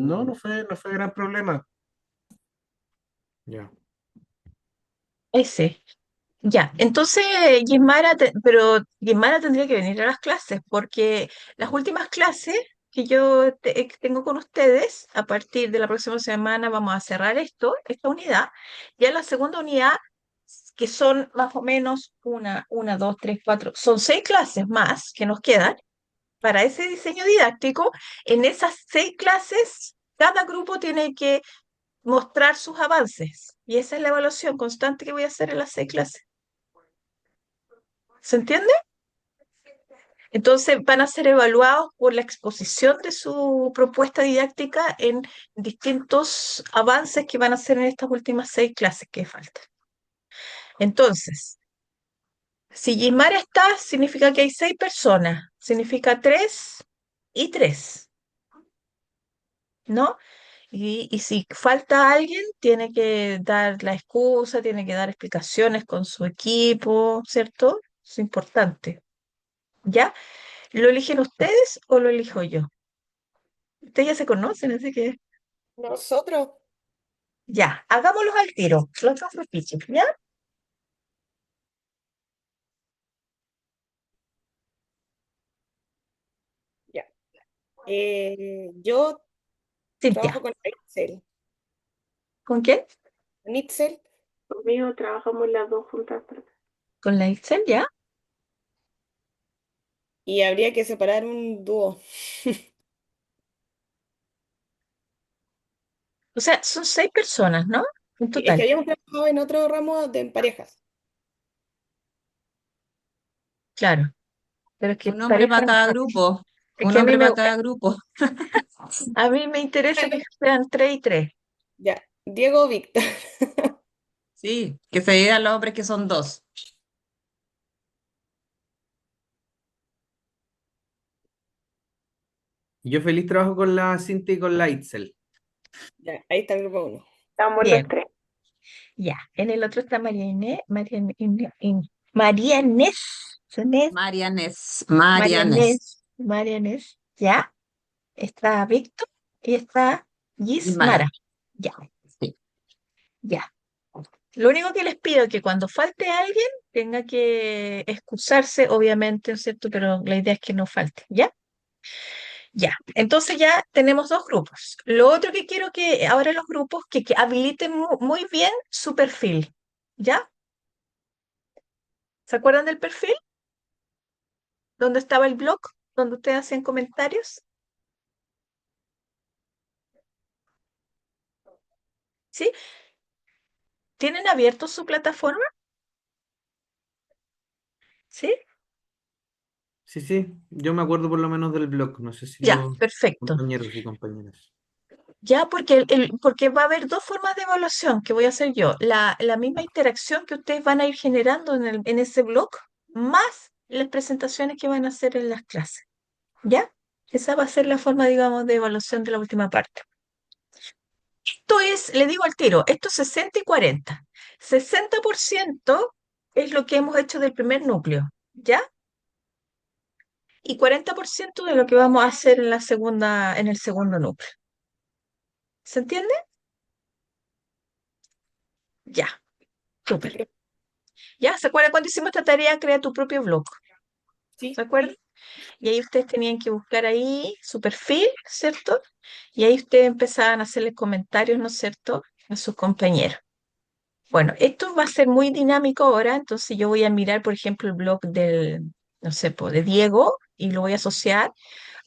No, no fue gran problema. Ya. Ese. Ya, entonces pero Gismara tendría que venir a las clases porque las últimas clases que tengo con ustedes, a partir de la próxima semana vamos a cerrar esta unidad. Ya la segunda unidad, que son más o menos dos, tres, cuatro, son 6 clases más que nos quedan para ese diseño didáctico. En esas 6 clases, cada grupo tiene que mostrar sus avances y esa es la evaluación constante que voy a hacer en las 6 clases. ¿Se entiende? Entonces van a ser evaluados por la exposición de su propuesta didáctica en distintos avances que van a hacer en estas últimas 6 clases que faltan. Entonces, si Gismar está, significa que hay 6 personas, significa 3 y 3, ¿no? Y si falta alguien, tiene que dar la excusa, tiene que dar explicaciones con su equipo, ¿cierto? Es importante. ¿Ya? ¿Lo eligen ustedes o lo elijo yo? Ustedes ya se conocen, así que Nosotros, ya, hagámoslos al tiro, los dos repiches, ¿ya? ya. Yo Cintia, trabajo con Excel. ¿con quién? En Excel. Conmigo trabajamos las dos juntas. Con la Excel, ¿ya? Y habría que separar un dúo. O sea, son 6 personas, ¿no? En Y es que total, habíamos trabajado en otro ramo en parejas. claro. Pero es que Un nombre pareja, para cada grupo. es Un que nombre para cada grupo. a mí me interesa que Bueno, sean 3 y 3. ya. Diego Víctor. Sí, que se digan los hombres que son dos. Yo feliz trabajo con la Cintia y con la Itzel. Ya, ahí está el grupo uno. Estamos los Bien, tres. ya. En el otro está María Inés, María Inés, Marianes, María Marianes. Inés, María Inés, ya. Está Víctor y está Y Mara. Gismara. Ya, Sí. ya. Lo único que les pido es que cuando falte alguien tenga que excusarse, obviamente, ¿no es cierto? Pero la idea es que no falte, ¿ya? Ya. Entonces ya tenemos 2 grupos. Lo otro que quiero que ahora los grupos que habiliten muy bien su perfil, ¿ya? ¿Se acuerdan del perfil? ¿Dónde estaba el blog? ¿Donde ustedes hacen comentarios? ¿Sí? ¿Tienen abierto su plataforma? ¿Sí? Sí, sí, yo me acuerdo por lo menos del blog, no sé si Ya, los perfecto. compañeros y compañeras. Ya, porque va a haber 2 formas de evaluación que voy a hacer yo. La misma interacción que ustedes van a ir generando en ese blog, más las presentaciones que van a hacer en las clases. ¿Ya? Esa va a ser la forma, digamos, de evaluación de la última parte. Esto es, le digo al tiro, esto es 60 y 40. 60% es lo que hemos hecho del primer núcleo, ¿ya? Y 40% de lo que vamos a hacer en el segundo núcleo. ¿Se entiende? Ya, Sí, súper. ¿Ya? ¿Se acuerdan cuando hicimos esta tarea? Crea tu propio blog. ¿Se sí. acuerdan? Y ahí ustedes tenían que buscar ahí su perfil, ¿cierto? Y ahí ustedes empezaban a hacerles comentarios, ¿no es cierto?, a sus compañeros. Bueno, esto va a ser muy dinámico ahora, entonces yo voy a mirar, por ejemplo, el blog no sé, po, de Diego y lo voy a asociar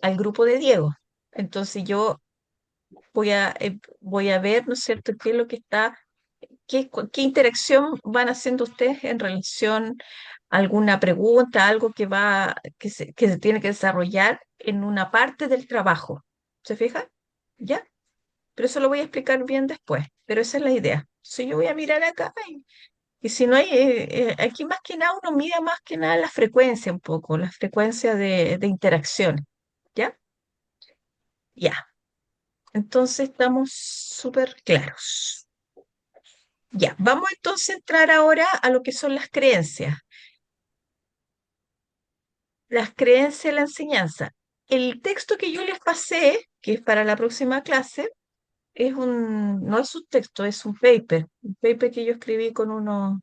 al grupo de Diego. Entonces yo voy a ver, ¿no es cierto?, qué es lo que está, qué interacción van haciendo ustedes en relación a alguna pregunta, algo que se tiene que desarrollar en una parte del trabajo. ¿Se fijan? ¿Ya? Pero eso lo voy a explicar bien después, pero esa es la idea. Si yo voy a mirar acá y si no hay, aquí más que nada uno mira más que nada la frecuencia un poco, la frecuencia de interacción. ¿Ya? Ya. Entonces estamos súper claros. Ya, vamos entonces a entrar ahora a lo que son las creencias. Las creencias de la enseñanza. el texto que yo les pasé, que es para la próxima clase, no es un texto, es un paper que yo escribí con unos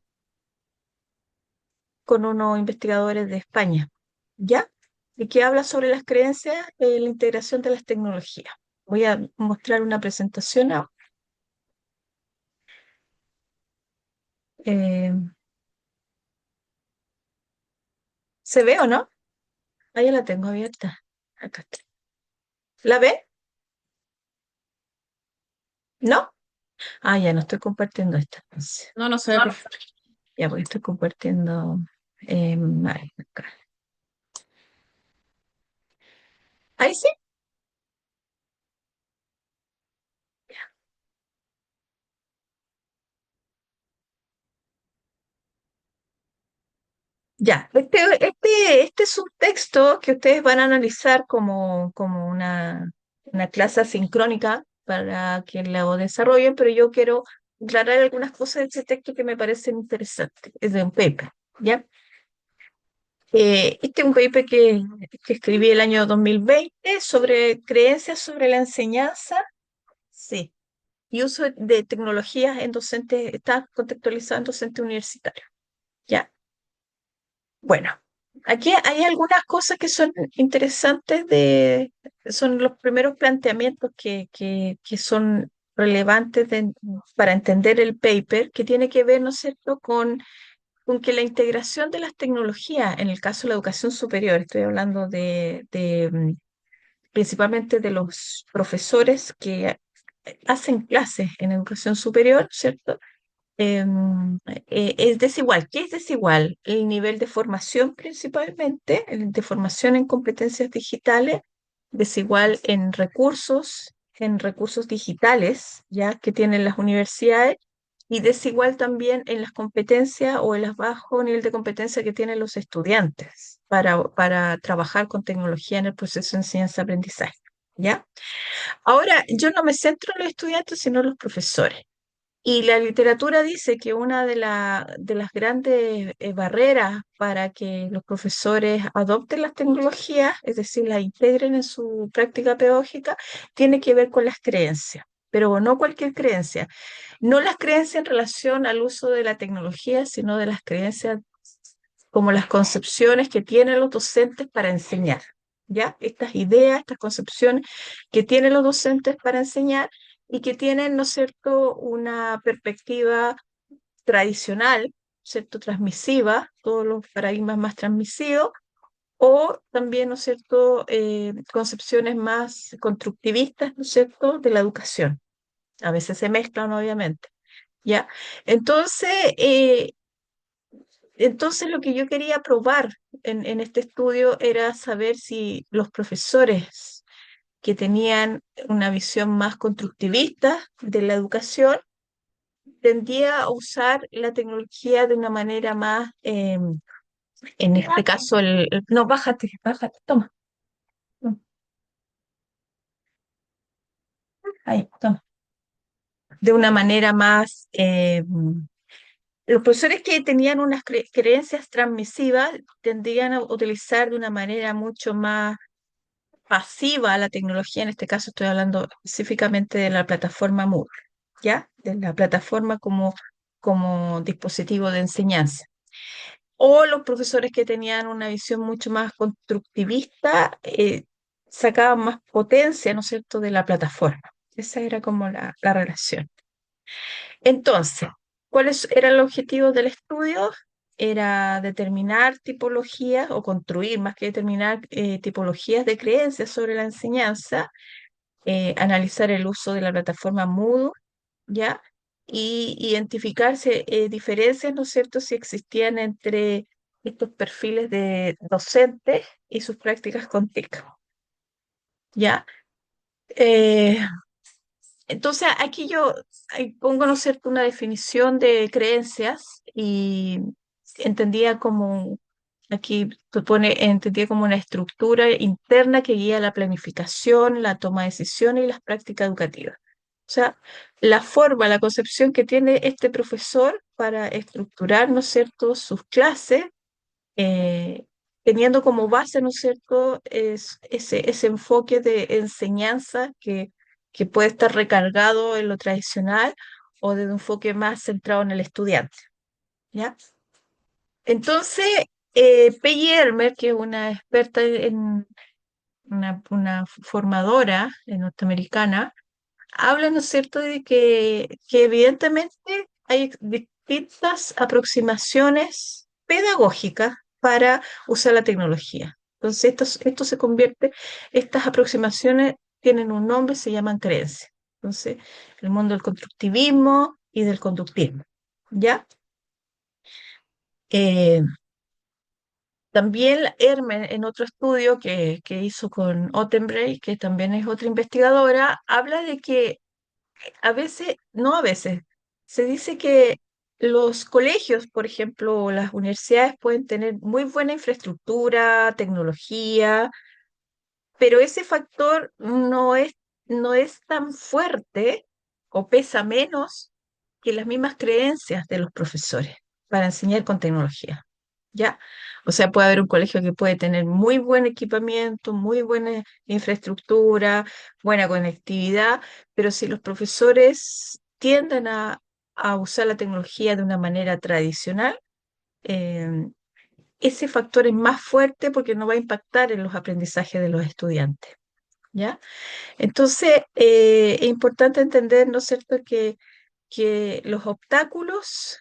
investigadores de España, ¿ya? Y que habla sobre las creencias en la integración de las tecnologías. Voy a mostrar una presentación ahora. Eh, ¿Se ve o no? Ah, ya la tengo abierta. Acá está. ¿La ve? ¿No? Ah, ya no estoy compartiendo esta. Entonces. No, no se ve perfecto. Ya, porque estoy compartiendo. Ahí, acá. Ahí sí. Ya, este es un texto que ustedes van a analizar como una clase asincrónica para que lo desarrollen, pero yo quiero aclarar algunas cosas de este texto que me parecen interesantes. Es de un paper, ¿ya? Este es un paper que escribí el año 2020 sobre creencias sobre la enseñanza, sí, y uso de tecnologías en docentes, está contextualizado en docentes universitarios, ¿ya? Bueno, aquí hay algunas cosas que son interesantes son los primeros planteamientos que son relevantes para entender el paper, que tiene que ver, ¿no es cierto?, con que la integración de las tecnologías, en el caso de la educación superior, estoy hablando principalmente de los profesores que hacen clases en educación superior, ¿cierto? Es desigual. ¿Qué es desigual? El nivel de formación principalmente, el de formación en competencias digitales, desigual en recursos digitales, ya que tienen las universidades, y desigual también en las competencias o en el bajo nivel de competencia que tienen los estudiantes para trabajar con tecnología en el proceso de enseñanza-aprendizaje, ¿ya? Ahora, yo no me centro en los estudiantes, sino en los profesores. Y la literatura dice que una de las grandes barreras para que los profesores adopten las tecnologías, es decir, las integren en su práctica pedagógica, tiene que ver con las creencias, pero no cualquier creencia. No las creencias en relación al uso de la tecnología, sino de las creencias como las concepciones que tienen los docentes para enseñar. ¿Ya? Estas ideas, estas concepciones que tienen los docentes para enseñar y que tienen, ¿no es cierto?, una perspectiva tradicional, ¿cierto?, transmisiva, todos los paradigmas más transmisivos, o también, ¿no es cierto?, concepciones más constructivistas, ¿no es cierto?, de la educación. A veces se mezclan, obviamente, ¿ya? Entonces, entonces lo que yo quería probar en este estudio era saber si los profesores que tenían una visión más constructivista de la educación tendía a usar la tecnología de una manera más, en este caso, no, bájate, bájate, toma, ahí, toma, de una manera más, los profesores que tenían unas creencias transmisivas tendían a utilizar de una manera mucho más pasiva la tecnología, en este caso estoy hablando específicamente de la plataforma Moodle, ¿ya? De la plataforma como dispositivo de enseñanza. O los profesores que tenían una visión mucho más constructivista sacaban más potencia, ¿no es cierto?, de la plataforma. Esa era como la relación. Entonces, ¿cuáles eran los objetivos del estudio? Era determinar tipologías o construir, más que determinar tipologías de creencias sobre la enseñanza, analizar el uso de la plataforma Moodle, ¿ya? Y identificarse diferencias, ¿no es cierto?, si existían entre estos perfiles de docentes y sus prácticas con TIC, ¿ya? Eh, entonces, aquí yo ahí pongo, ¿no es cierto?, una definición de creencias y entendía como, aquí propone, entendía como una estructura interna que guía la planificación, la toma de decisiones y las prácticas educativas. O sea, la forma, la concepción que tiene este profesor para estructurar, ¿no es cierto?, sus clases, eh, teniendo como base, ¿no es cierto?, ese enfoque de enseñanza que puede estar recargado en lo tradicional o de un enfoque más centrado en el estudiante, ¿ya? Entonces, Peggy Ermer, que es una experta en una formadora norteamericana, habla, ¿no es cierto?, de que evidentemente hay distintas aproximaciones pedagógicas para usar la tecnología. Entonces, esto se convierte, estas aproximaciones tienen un nombre, se llaman creencias. Entonces, el mundo del constructivismo y del conductismo, ¿ya? Eh, También Hermen, en otro estudio que hizo con Ottenbrei, que también es otra investigadora, habla de que a veces, no a veces, se dice que los colegios, por ejemplo, o las universidades pueden tener muy buena infraestructura, tecnología, pero ese factor no es tan fuerte o pesa menos que las mismas creencias de los profesores para enseñar con tecnología. ¿Ya? O sea, puede haber un colegio que puede tener muy buen equipamiento, muy buena infraestructura, buena conectividad, pero si los profesores tienden a usar la tecnología de una manera tradicional, eh, ese factor es más fuerte porque no va a impactar en los aprendizajes de los estudiantes. ¿Ya? Entonces, es importante entender, ¿no es cierto?, que los obstáculos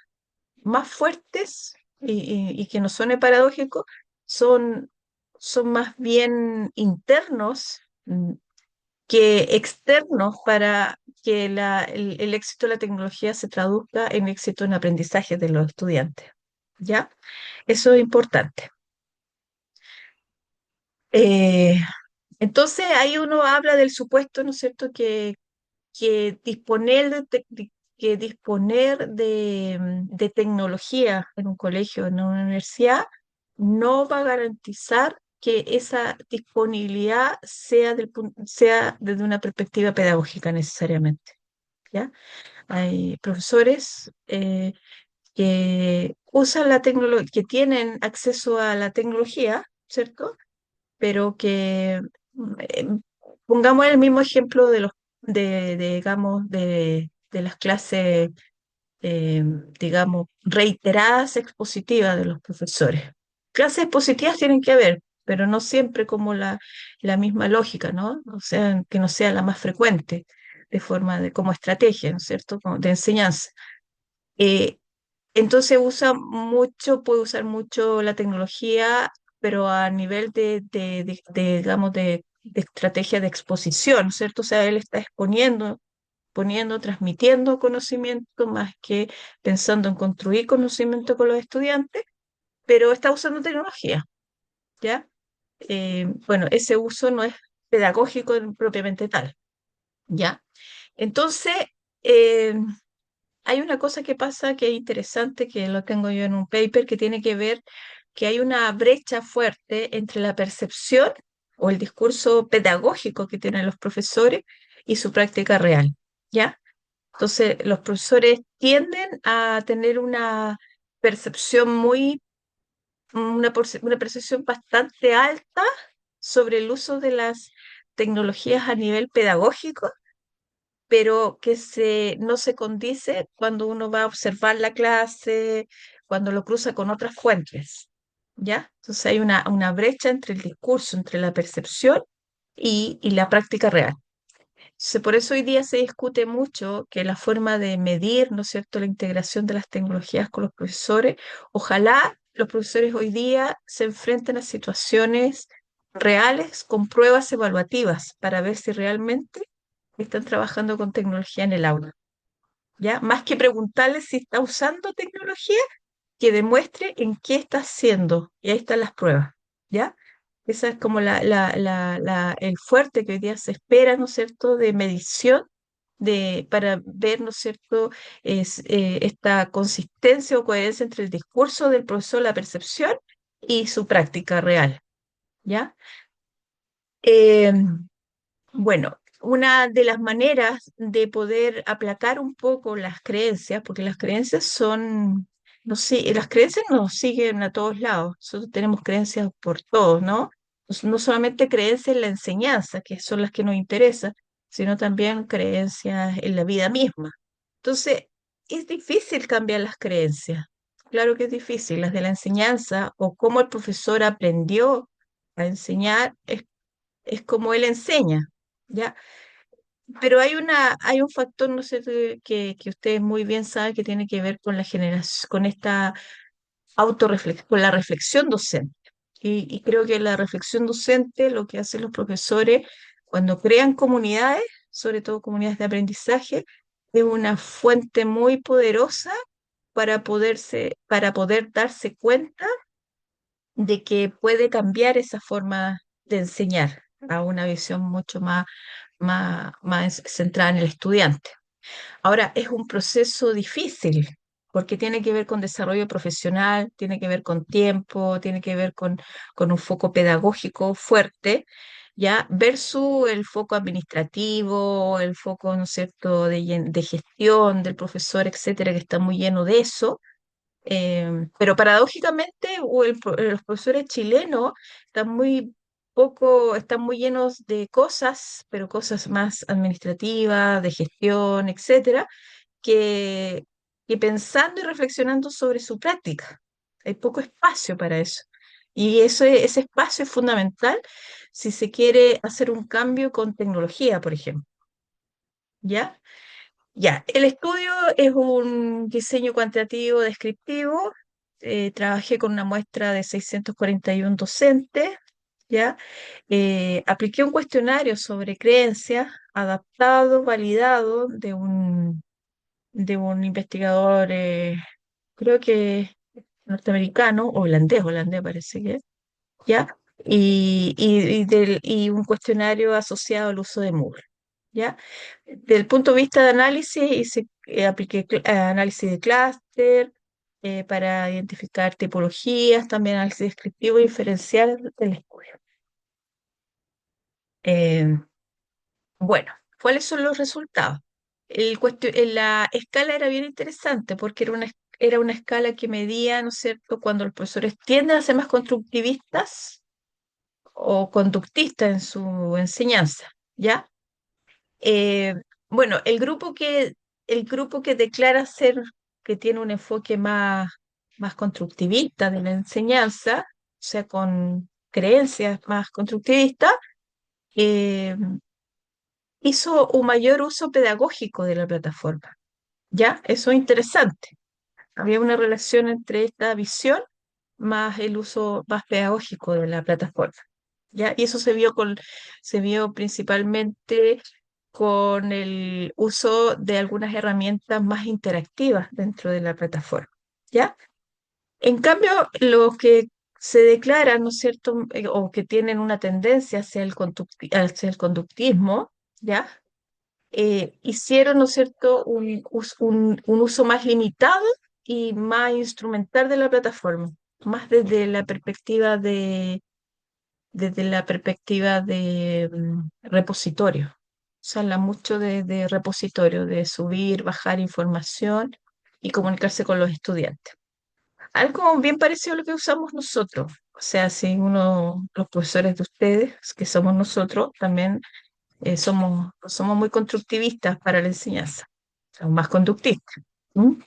más fuertes y que no suene paradójico son, son más bien internos que externos para que el éxito de la tecnología se traduzca en éxito en aprendizaje de los estudiantes. ¿Ya? Eso es importante. Eh, entonces, ahí uno habla del supuesto, ¿no es cierto?, que disponer de tecnología en un colegio, en una universidad, no va a garantizar que esa disponibilidad sea desde una perspectiva pedagógica necesariamente, ¿ya? Hay profesores que usan la tecnología, que tienen acceso a la tecnología, ¿cierto? Pero que eh, pongamos el mismo ejemplo digamos, de las clases, eh, digamos, reiteradas expositivas de los profesores. Clases expositivas tienen que haber, pero no siempre como la misma lógica, ¿no? O sea, que no sea la más frecuente de forma de, como estrategia, ¿no es cierto?, de enseñanza. Eh, entonces puede usar mucho la tecnología, pero a nivel digamos, de estrategia de exposición, ¿cierto? O sea, él está transmitiendo conocimiento más que pensando en construir conocimiento con los estudiantes, pero está usando tecnología, ¿ya? Bueno, ese uso no es pedagógico propiamente tal, ¿ya? Entonces, eh, hay una cosa que pasa que es interesante, que lo tengo yo en un paper, que tiene que ver que hay una brecha fuerte entre la percepción o el discurso pedagógico que tienen los profesores y su práctica real, ¿ya? Entonces, los profesores tienden a tener una percepción una percepción bastante alta sobre el uso de las tecnologías a nivel pedagógico, pero no se condice cuando uno va a observar la clase, cuando lo cruza con otras fuentes, ¿ya? Entonces hay una brecha entre el discurso, entre la percepción y la práctica real. Entonces, por eso hoy día se discute mucho que la forma de medir, ¿no es cierto?, la integración de las tecnologías con los profesores, ojalá los profesores hoy día se enfrenten a situaciones reales con pruebas evaluativas para ver si realmente están trabajando con tecnología en el aula, ¿ya? Más que preguntarles si está usando tecnología, que demuestre en qué está haciendo, y ahí están las pruebas, ¿ya? Esa es como el fuerte que hoy día se espera, ¿no es cierto?, de medición para ver, ¿no es cierto?, esta consistencia o coherencia entre el discurso del profesor, la percepción y su práctica real, ¿ya? Eh, bueno, una de las maneras de poder aplacar un poco las creencias, porque las creencias son las creencias nos siguen a todos lados. Nosotros tenemos creencias por todos, ¿no? No solamente creencias en la enseñanza, que son las que nos interesan, sino también creencias en la vida misma. Entonces, es difícil cambiar las creencias. Claro que es difícil. Las de la enseñanza o cómo el profesor aprendió a enseñar es como él enseña, ¿ya? Pero hay un factor, no sé, que ustedes muy bien saben que tiene que ver con la generación, con esta autorreflexión, con la reflexión docente. Y creo que la reflexión docente, lo que hacen los profesores cuando crean comunidades, sobre todo comunidades de aprendizaje, es una fuente muy poderosa para poder darse cuenta de que puede cambiar esa forma de enseñar a una visión mucho más centrada en el estudiante. Ahora, es un proceso difícil porque tiene que ver con desarrollo profesional, tiene que ver con tiempo, tiene que ver con un foco pedagógico fuerte, ¿ya? Versus el foco administrativo, el foco, ¿no es cierto?, de gestión del profesor, etcétera, que está muy lleno de eso. Pero paradójicamente, los profesores chilenos están muy llenos de cosas, pero cosas más administrativas, de gestión, etcétera, que, que pensando y reflexionando sobre su práctica. Hay poco espacio para eso. Y ese espacio es fundamental si se quiere hacer un cambio con tecnología, por ejemplo. ¿Ya? Ya, el estudio es un diseño cuantitativo descriptivo. Trabajé con una muestra de 641 docentes, ¿ya? Apliqué un cuestionario sobre creencias adaptado, validado de un investigador, creo que norteamericano, holandés parece que, ¿ya? Y un cuestionario asociado al uso de Moodle, ¿ya? Desde el punto de vista de análisis, apliqué análisis de clúster para identificar tipologías, también análisis descriptivo y diferencial del estudio. Eh, bueno, ¿cuáles son los resultados? La escala era bien interesante porque era una escala que medía, ¿no es cierto?, cuando los profesores tienden a ser más constructivistas o conductistas en su enseñanza, ¿ya? Eh, bueno, el grupo que declara ser, que tiene un enfoque más constructivista de la enseñanza, o sea, con creencias más constructivistas, eh, hizo un mayor uso pedagógico de la plataforma. ¿Ya? Eso es interesante. Había una relación entre esta visión más el uso más pedagógico de la plataforma. ¿Ya? Y eso se vio principalmente con el uso de algunas herramientas más interactivas dentro de la plataforma. ¿Ya? En cambio, los que se declaran, ¿no es cierto?, o que tienen una tendencia hacia el conductismo, ¿ya? Hicieron, ¿no es cierto?, un uso más limitado y más instrumental de la plataforma, más desde la perspectiva de repositorio. Se habla mucho de repositorio, de subir, bajar información y comunicarse con los estudiantes. Algo bien parecido a lo que usamos nosotros. O sea, si los profesores de ustedes, que somos nosotros, también somos muy constructivistas para la enseñanza, somos más conductistas. ¿Mm?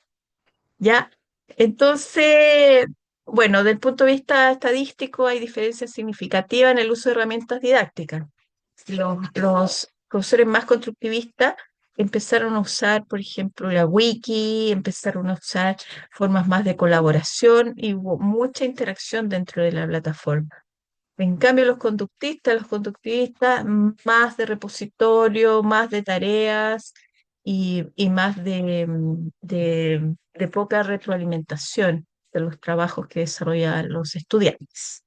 ¿Ya? Entonces, bueno, desde el punto de vista estadístico hay diferencias significativas en el uso de herramientas didácticas. Los profesores más constructivistas empezaron a usar, por ejemplo, la wiki, empezaron a usar formas más de colaboración y hubo mucha interacción dentro de la plataforma. En cambio, los conductistas más de repositorio, más de tareas y más de poca retroalimentación de los trabajos que desarrollan los estudiantes.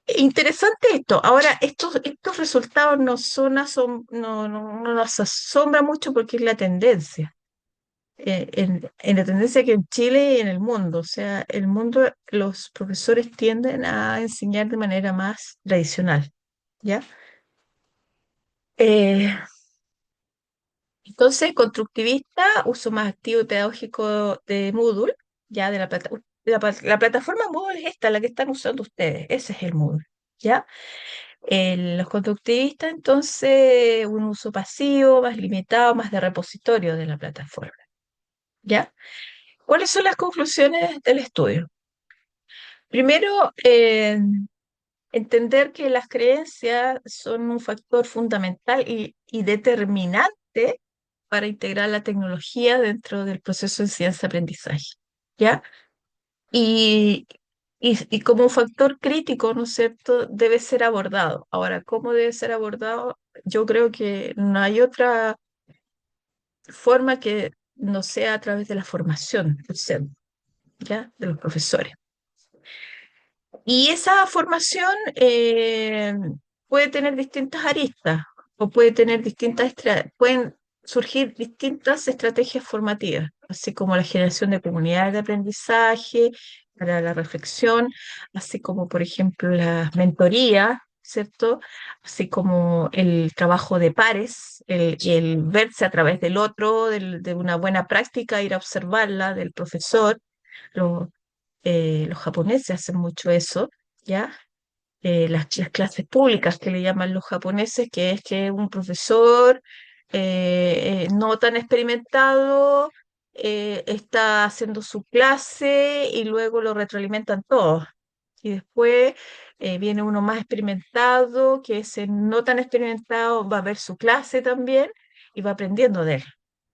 Interesante esto. Ahora, estos resultados no nos asombra mucho porque es la tendencia. En la tendencia que en Chile y en el mundo, o sea, el mundo, los profesores tienden a enseñar de manera más tradicional, ¿ya? Eh, entonces, constructivista, uso más activo y pedagógico de Moodle, ya de la plataforma Moodle es esta, la que están usando ustedes, ese es el Moodle, ¿ya? Los conductivistas, entonces, un uso pasivo, más limitado, más de repositorio de la plataforma, ¿ya? ¿Cuáles son las conclusiones del estudio? Primero, entender que las creencias son un factor fundamental y determinante para integrar la tecnología dentro del proceso de enseñanza-aprendizaje, ¿ya? Y, y como un factor crítico, ¿no es cierto?, debe ser abordado. Ahora, ¿cómo debe ser abordado? Yo creo que no hay otra forma que no sea a través de la formación docente, ¿ya? De los profesores. Y esa formación puede tener distintas aristas o puede tener pueden surgir distintas estrategias formativas, así como la generación de comunidades de aprendizaje para la reflexión, así como, por ejemplo, las mentorías, ¿cierto? Así como el trabajo de pares, el verse a través del otro, de una buena práctica, ir a observarla del profesor. Lo- los japoneses hacen mucho eso, ¿ya? Las clases públicas que le llaman los japoneses, que es que un profesor no tan experimentado está haciendo su clase y luego lo retroalimentan todos. Y después viene uno más experimentado, que ese no tan experimentado va a ver su clase también y va aprendiendo de él.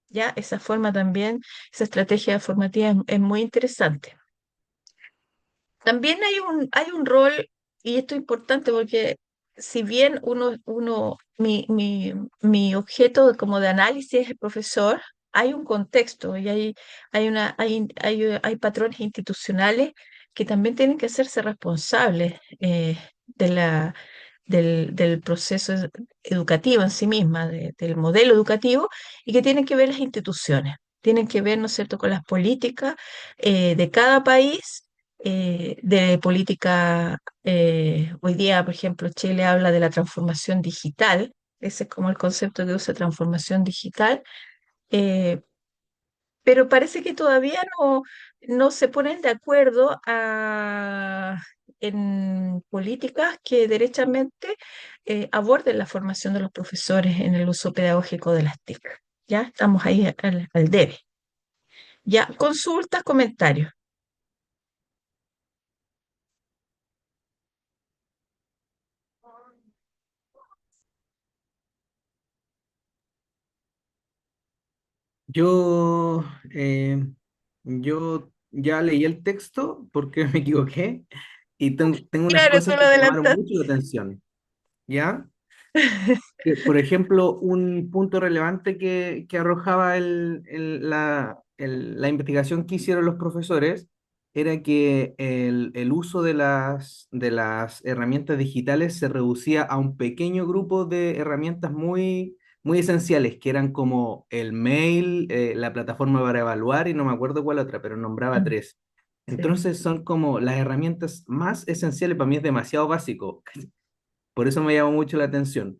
¿Ya? Esa forma también, esa estrategia formativa es muy interesante. También hay un rol, y esto es importante porque si bien mi objeto como de análisis es el profesor, hay un contexto y hay patrones institucionales que también tienen que hacerse responsables de del proceso educativo en sí misma, del modelo educativo, y que tienen que ver las instituciones, tienen que ver, ¿no es cierto?, con las políticas de cada país de política. Hoy día, por ejemplo, Chile habla de la transformación digital, ese es como el concepto que usa transformación digital, eh, pero parece que todavía no se ponen de acuerdo en políticas que derechamente aborden la formación de los profesores en el uso pedagógico de las TIC. Ya estamos ahí al debe. Ya, consultas, comentarios. Yo, eh, yo ya leí el texto porque me equivoqué y tengo unas Claro, tú cosas lo que me llamaron adelantaste. mucho la atención, ¿ya? Por ejemplo, un punto relevante que arrojaba la investigación que hicieron los profesores era que el uso de las herramientas digitales se reducía a un pequeño grupo de herramientas muy esenciales, que eran como el mail, la plataforma para evaluar y no me acuerdo cuál otra, pero nombraba Mm, tres. sí. Entonces son como las herramientas más esenciales, para mí es demasiado básico, por eso me llamó mucho la atención.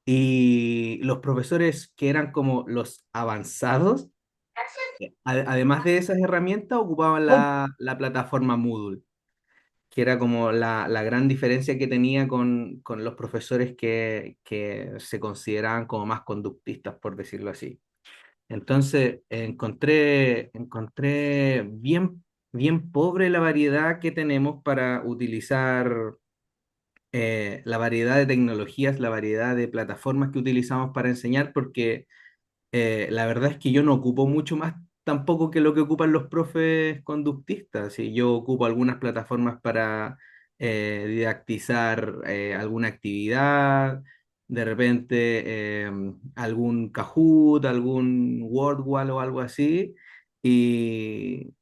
Y los profesores que eran como los avanzados, además de esas herramientas, ocupaban la plataforma Moodle, que era como la gran diferencia que tenía con los profesores que se consideraban como más conductistas, por decirlo así. Entonces, encontré bien pobre la variedad que tenemos para utilizar la variedad de tecnologías, la variedad de plataformas que utilizamos para enseñar, porque la verdad es que yo no ocupo mucho más tampoco que lo que ocupan los profes conductistas. Y yo ocupo algunas plataformas para didactizar alguna actividad, de repente algún Kahoot, algún WordWall o algo así, y,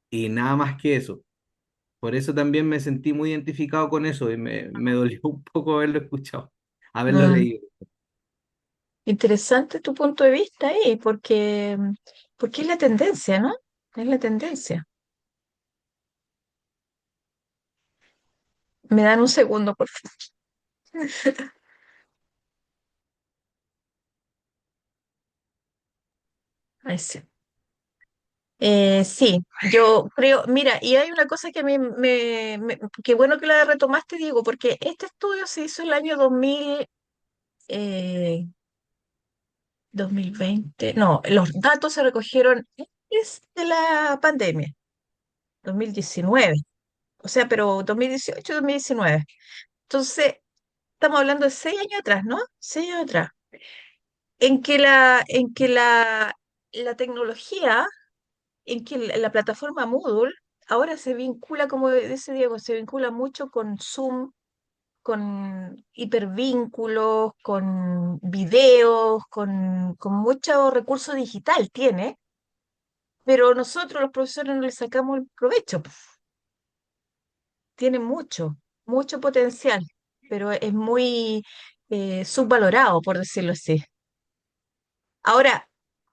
y nada más que eso. Por eso también me sentí muy identificado con eso y me dolió un poco haberlo escuchado, haberlo Mm, leído. Interesante tu punto de vista ahí, porque es la tendencia, ¿no? Es la tendencia. Me dan un segundo, por favor. Ahí sí. Sí, yo creo, mira, y hay una cosa que a mí qué bueno que la retomaste, Diego, porque este estudio se hizo el año 2000, eh, 2020, no, los datos se recogieron antes de la pandemia, 2019, o sea, pero 2018, 2019. Entonces, estamos hablando de 6 años atrás, ¿no? 6 años atrás, en que la tecnología, en que la plataforma Moodle ahora se vincula, como dice Diego, se vincula mucho con Zoom, con hipervínculos, con videos, con mucho recurso digital tiene, pero nosotros los profesores no le sacamos el provecho. Tiene mucho, mucho potencial, pero es muy subvalorado, por decirlo así. Ahora,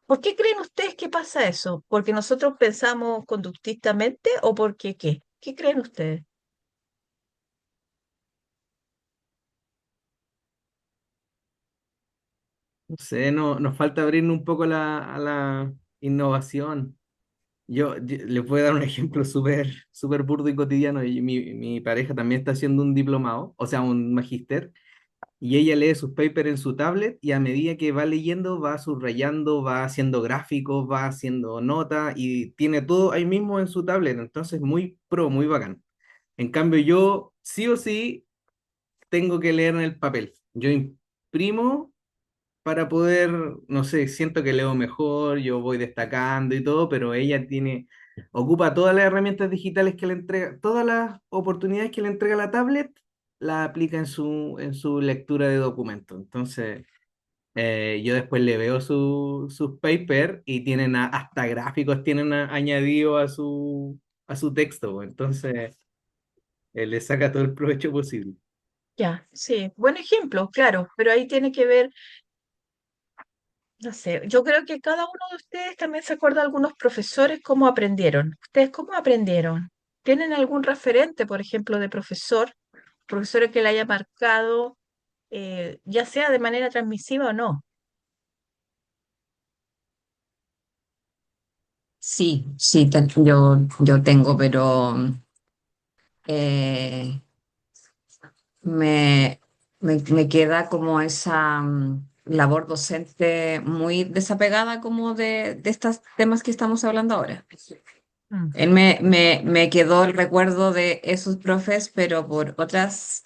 ¿por qué creen ustedes que pasa eso? ¿Porque nosotros pensamos conductistamente o porque qué? ¿Qué creen ustedes? No sé, nos falta abrirnos un poco a la innovación. Les voy a dar un ejemplo súper burdo y cotidiano. Mi pareja también está haciendo un diplomado, o sea, un magíster, y ella lee sus papers en su tablet y a medida que va leyendo, va subrayando, va haciendo gráficos, va haciendo notas y tiene todo ahí mismo en su tablet. Entonces, muy pro, muy bacán. En cambio, yo sí o sí tengo que leer en el papel. Yo imprimo para poder, no sé, siento que leo mejor, yo voy destacando y todo, pero ella ocupa todas las herramientas digitales que le entrega, todas las oportunidades que le entrega la tablet, la aplica en su lectura de documentos. Entonces, yo después le veo sus papers y tienen hasta gráficos, tienen añadido a su texto, pues. Entonces, le saca todo el provecho posible. Ya, sí, buen ejemplo, claro, pero ahí tiene que ver, no sé, yo creo que cada uno de ustedes también se acuerda de algunos profesores cómo aprendieron. ¿Ustedes cómo aprendieron? ¿Tienen algún referente, por ejemplo, de profesores que le haya marcado, ya sea de manera transmisiva o no? Sí, sí, yo tengo, pero eh, me, me queda como esa labor docente muy desapegada como de estos temas que estamos hablando ahora. Mm, Me quedó el recuerdo de esos profes, pero por otras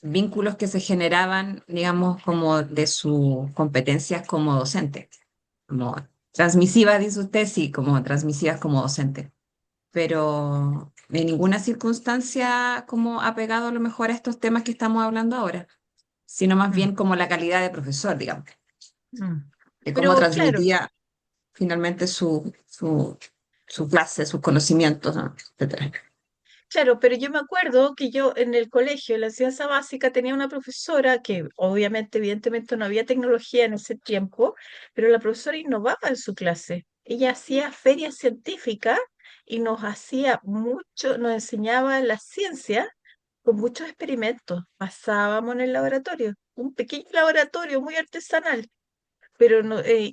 vínculos que se generaban, digamos, como de sus competencias como docente, como transmisivas, dice usted, sí, como transmisivas como docente, pero en ninguna circunstancia como apegado a lo mejor a estos temas que estamos hablando ahora, sino más mm, bien como la calidad de profesor, digamos, mm. de cómo Pero claro, transmitía finalmente su clase, sus conocimientos, ¿no? Etcétera. claro, pero yo me acuerdo que yo en el colegio, en la enseñanza básica, tenía una profesora que obviamente, evidentemente no había tecnología en ese tiempo, pero la profesora innovaba en su clase. Ella hacía ferias científicas y nos hacía mucho, nos enseñaba la ciencia con muchos experimentos. Pasábamos en el laboratorio, un pequeño laboratorio muy artesanal, pero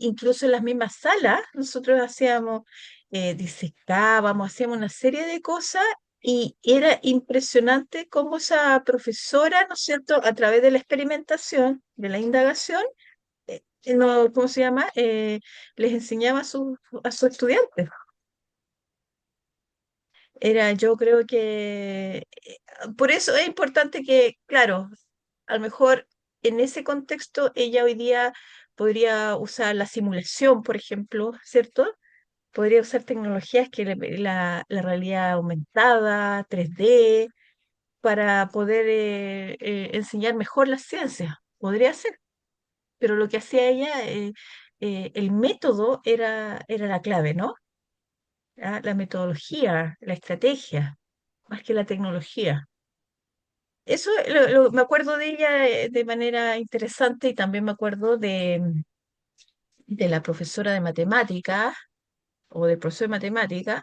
incluso en las mismas salas nosotros hacíamos, disecábamos, hacíamos una serie de cosas y era impresionante cómo esa profesora, ¿no es cierto?, a través de la experimentación, de la indagación, no, ¿cómo se llama?, les enseñaba a sus estudiantes. Yo creo que por eso es importante que, claro, a lo mejor en ese contexto ella hoy día podría usar la simulación, por ejemplo, ¿cierto? Podría usar tecnologías que la realidad aumentada, 3D, para poder enseñar mejor las ciencias. Podría ser, pero lo que hacía ella, el método era la clave, ¿no? La metodología, la estrategia, más que la tecnología. Eso me acuerdo de ella de manera interesante y también me acuerdo de la profesora de matemáticas o del profesor de matemáticas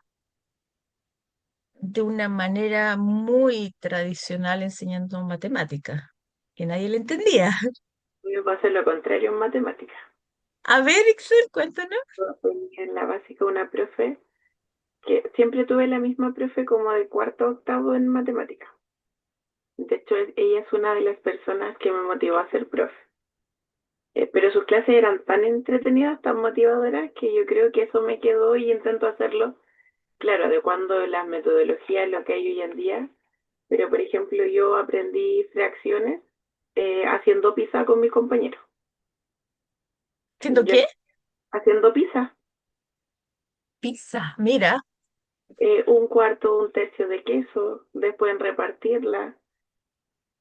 de una manera muy tradicional enseñando matemáticas, que nadie le entendía. A mí me pasa lo contrario en matemáticas. A ver, Ixel, cuéntanos. Tenía en la básica una profe que siempre tuve la misma profe como de cuarto a octavo en matemáticas. De hecho, ella es una de las personas que me motivó a ser profe. Pero sus clases eran tan entretenidas, tan motivadoras, que yo creo que eso me quedó y intento hacerlo, claro, adecuando las metodologías, lo que hay hoy en día. Pero, por ejemplo, yo aprendí fracciones haciendo pizza con mis compañeros. ¿Siendo Yo qué? haciendo pizza, Pizza. Mira, un cuarto, un tercio de queso, después en repartirla.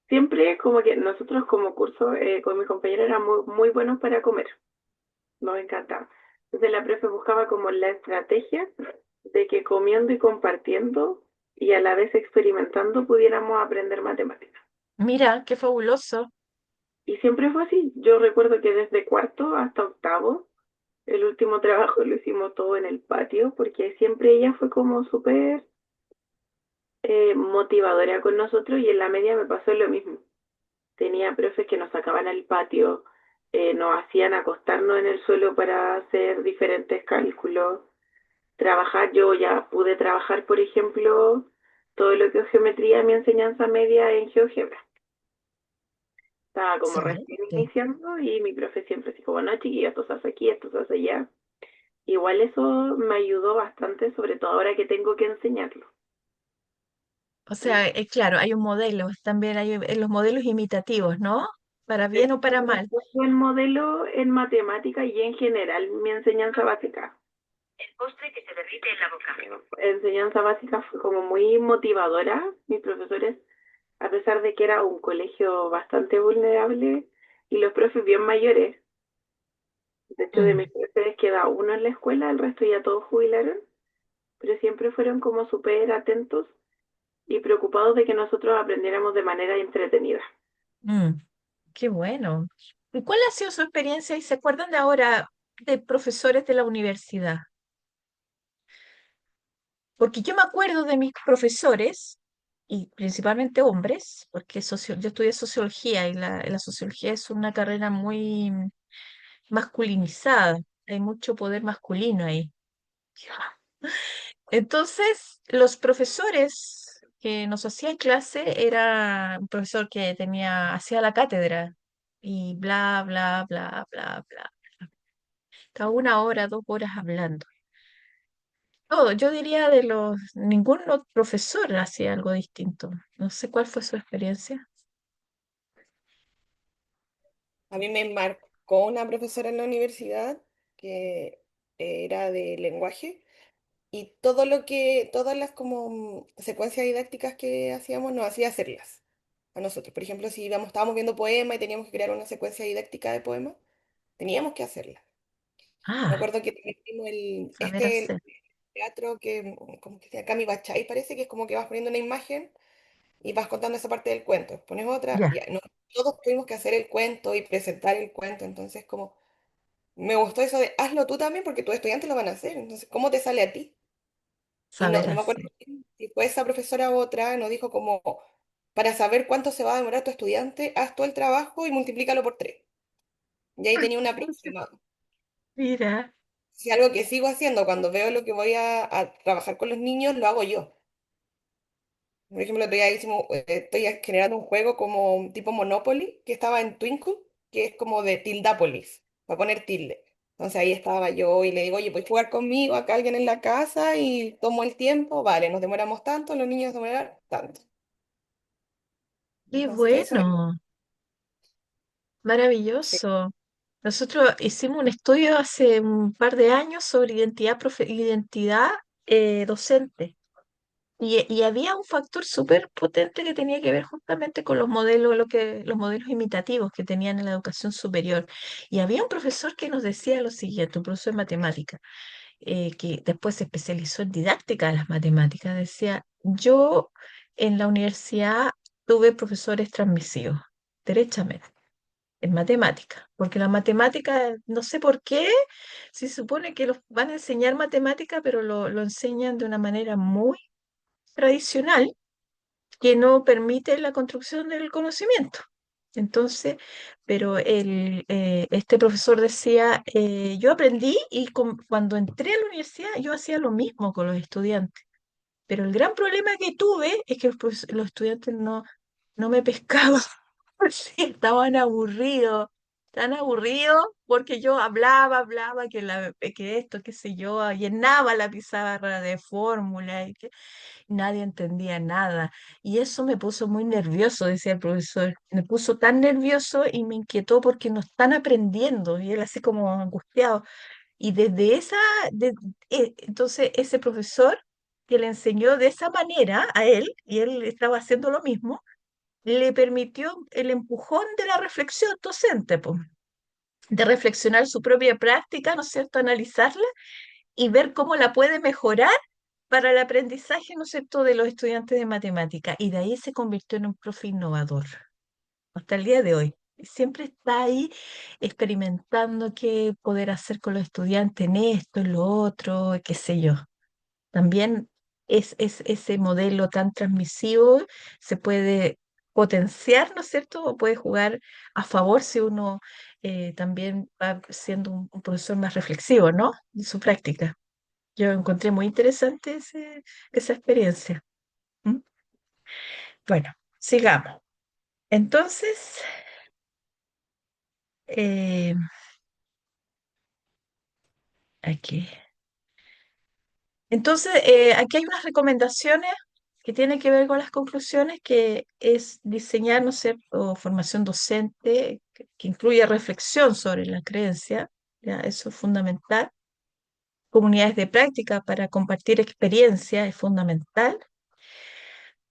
Siempre como que nosotros como curso con mis compañeros éramos muy buenos para comer, nos encantaba. Entonces la profe buscaba como la estrategia de que comiendo y compartiendo y a la vez experimentando pudiéramos aprender matemáticas. mira, qué fabuloso. Y siempre fue así. Yo recuerdo que desde cuarto hasta octavo, el último trabajo lo hicimos todo en el patio, porque siempre ella fue como súper motivadora con nosotros y en la media me pasó lo mismo. Tenía profes que nos sacaban al patio, nos hacían acostarnos en el suelo para hacer diferentes cálculos, trabajar. Yo ya pude trabajar, por ejemplo, todo lo que es geometría, mi enseñanza media en GeoGebra. Estaba como recién Excelente. iniciando y mi profe siempre dijo, bueno, chiquillos, esto se hace aquí, esto se hace allá. Igual eso me ayudó bastante, sobre todo ahora que tengo que enseñarlo. O sea, claro, hay un modelo, también hay los modelos imitativos, ¿no? Para Es bien o para un mal. buen modelo en matemática y en general mi enseñanza básica. El postre que se derrite en la boca. Enseñanza básica fue como muy motivadora. Mis profesores, a pesar de que era un colegio bastante vulnerable y los profes bien mayores, de hecho de Mm. mis profesores queda uno en la escuela, el resto ya todos jubilaron, pero siempre fueron como súper atentos y preocupados de que nosotros aprendiéramos de manera entretenida. Mm, qué bueno. ¿Y cuál ha sido su experiencia y se acuerdan de ahora de profesores de la universidad? Porque yo me acuerdo de mis profesores, y principalmente hombres, porque yo estudié sociología y la sociología es una carrera muy masculinizada, hay mucho poder masculino ahí. Entonces, los profesores que nos hacían clase era un profesor que hacía la cátedra y bla, bla, bla, bla, bla. Cada 1 hora, 2 horas hablando. Todo, yo diría ningún otro profesor hacía algo distinto. No sé cuál fue su experiencia. A mí me marcó una profesora en la universidad que era de lenguaje y todas las como secuencias didácticas que hacíamos nos hacía hacerlas a nosotros. Por ejemplo, si estábamos viendo poema y teníamos que crear una secuencia didáctica de poema, teníamos que hacerla. Me Ah, acuerdo que también vimos saber hacer. teatro que, como que se llama Kami Bachai, parece que es como que vas poniendo una imagen y vas contando esa parte del cuento. Pones otra, Ya, y no, todos tuvimos que hacer el cuento y presentar el cuento, entonces como me gustó eso de hazlo tú también porque tus estudiantes lo van a hacer, entonces ¿cómo te sale a ti? Y no, saber no me acuerdo hacer. si fue esa profesora u otra, nos dijo como, para saber cuánto se va a demorar tu estudiante, haz todo el trabajo y multiplícalo por 3. Y ahí tenía un aproximado. Mira, Si algo que sigo haciendo cuando veo lo que voy a trabajar con los niños, lo hago yo. Por ejemplo, estoy generando un juego como tipo Monopoly, que estaba en Twinkle, que es como de Tildápolis, para poner tilde. Entonces ahí estaba yo y le digo, oye, ¿puedes jugar conmigo acá alguien en la casa? Y tomo el tiempo, vale, nos demoramos tanto, los niños demoran tanto. qué Entonces, eso me... bueno, sí. maravilloso. Nosotros hicimos un estudio hace un par de años sobre identidad docente. Y había un factor súper potente que tenía que ver justamente con los modelos, los modelos imitativos que tenían en la educación superior. Y había un profesor que nos decía lo siguiente, un profesor de matemática, que después se especializó en didáctica de las matemáticas, decía, yo en la universidad tuve profesores transmisivos, derechamente, en matemática, porque la matemática, no sé por qué, se supone que los van a enseñar matemática, pero lo enseñan de una manera muy tradicional que no permite la construcción del conocimiento. Entonces, pero este profesor decía, yo aprendí y cuando entré a la universidad yo hacía lo mismo con los estudiantes, pero el gran problema que tuve es que los estudiantes no me pescaban. Sí, estaban aburridos, tan aburridos porque yo hablaba, que esto, qué sé yo, llenaba la pizarra de fórmulas y que nadie entendía nada. Y eso me puso muy nervioso, decía el profesor. Me puso tan nervioso y me inquietó porque no están aprendiendo. Y él así como angustiado. Y desde entonces ese profesor que le enseñó de esa manera a él, y él estaba haciendo lo mismo, le permitió el empujón de la reflexión docente, po, de reflexionar su propia práctica, ¿no es cierto?, analizarla y ver cómo la puede mejorar para el aprendizaje, ¿no es cierto?, de los estudiantes de matemática. Y de ahí se convirtió en un profe innovador hasta el día de hoy. Y siempre está ahí experimentando qué poder hacer con los estudiantes en esto, en lo otro, qué sé yo. También es ese modelo tan transmisivo se puede potenciar, ¿no es cierto? O puede jugar a favor si uno también va siendo un profesor más reflexivo, ¿no? En su práctica. Yo encontré muy interesante esa experiencia. ¿Mm? Bueno, sigamos. Entonces, eh, aquí. Entonces, aquí hay unas recomendaciones que tienen que ver con las conclusiones, que es diseñar, ¿no es cierto?, formación docente que incluya reflexión sobre la creencia, ¿ya? Eso es fundamental. Comunidades de práctica para compartir experiencia es fundamental.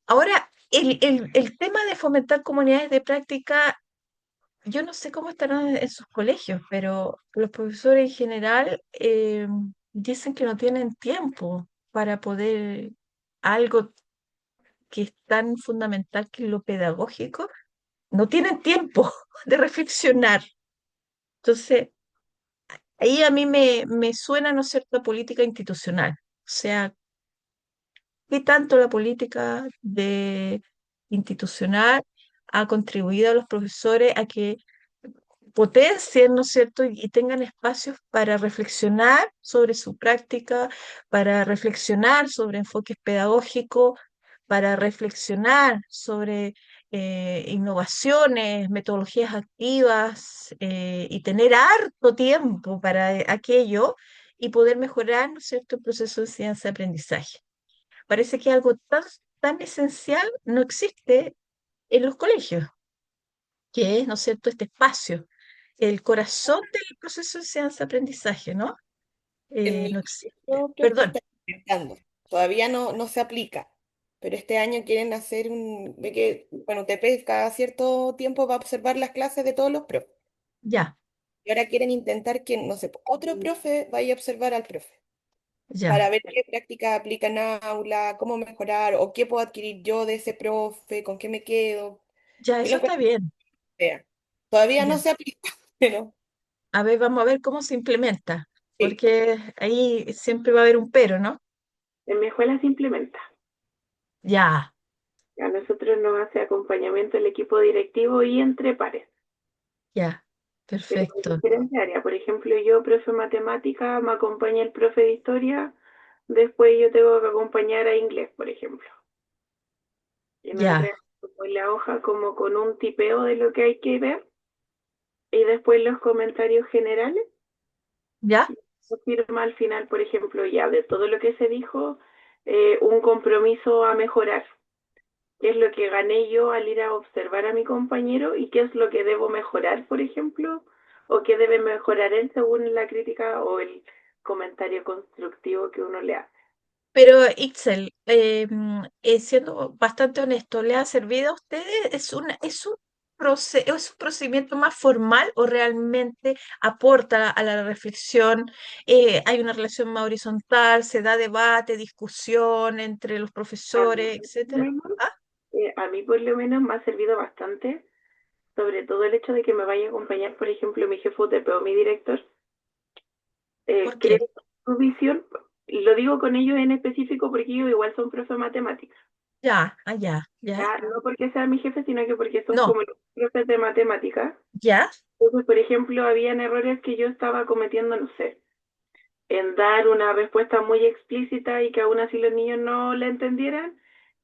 Ahora, el tema de fomentar comunidades de práctica, yo no sé cómo estarán en sus colegios, pero los profesores en general dicen que no tienen tiempo para poder algo que es tan fundamental que es lo pedagógico, no tienen tiempo de reflexionar. Entonces, ahí a mí me suena, ¿no es cierto?, política institucional. O sea, ¿qué tanto la política institucional ha contribuido a los profesores a que potencien, ¿no es cierto?, y tengan espacios para reflexionar sobre su práctica, para reflexionar sobre enfoques pedagógicos, para reflexionar sobre innovaciones, metodologías activas y tener harto tiempo para aquello y poder mejorar, ¿no es cierto?, el proceso de enseñanza-aprendizaje. Parece que algo tan esencial no existe en los colegios, que es, ¿no es cierto?, este espacio, el corazón del proceso de enseñanza-aprendizaje, ¿no? En mi No existe. colegio creo que Perdón, está implementando. Todavía no se aplica, pero este año quieren hacer ve que, bueno, UTP cada cierto tiempo va a observar las clases de todos los profes. ya, Y ahora quieren intentar que, no sé, otro profe vaya a observar al profe ya, para ver qué práctica aplica en aula, cómo mejorar o qué puedo adquirir yo de ese profe, con qué me quedo. ya, Yo eso lo está encuentro bien. fea. Todavía no Ya. se aplica, pero A ver, vamos a ver cómo se implementa, sí, porque ahí siempre va a haber un pero, ¿no? En mi escuela se implementa. Ya, A nosotros nos hace acompañamiento el equipo directivo y entre pares. ya, Pero en perfecto. diferentes áreas. Por ejemplo, yo, profe de matemática, me acompaña el profe de historia, después yo tengo que acompañar a inglés, por ejemplo. Y nos Ya, entregan como en la hoja como con un tipeo de lo que hay que ver y después los comentarios generales. ya, Se firma al final, por ejemplo, ya de todo lo que se dijo, un compromiso a mejorar. ¿Qué es lo que gané yo al ir a observar a mi compañero y qué es lo que debo mejorar, por ejemplo? ¿O qué debe mejorar él según la crítica o el comentario constructivo que uno le hace? pero Ixel, siendo bastante honesto, ¿le ha servido a ustedes? ¿Es un procedimiento más formal o realmente aporta a la reflexión? ¿Hay una relación más horizontal? ¿Se da debate, discusión entre los A mí, profesores, por lo etcétera? menos, ¿Ah? a mí por lo menos me ha servido bastante, sobre todo el hecho de que me vaya a acompañar, por ejemplo, mi jefe UTP o mi director. ¿Por Creo qué? que su visión, lo digo con ellos en específico porque ellos igual son profes de matemáticas. Ya, allá, ya. Ya, no porque sea mi jefe, sino que porque son No, como los profes de matemáticas. ya. Entonces, por ejemplo, habían errores que yo estaba cometiendo, no sé, en dar una respuesta muy explícita y que aún así los niños no la entendieran.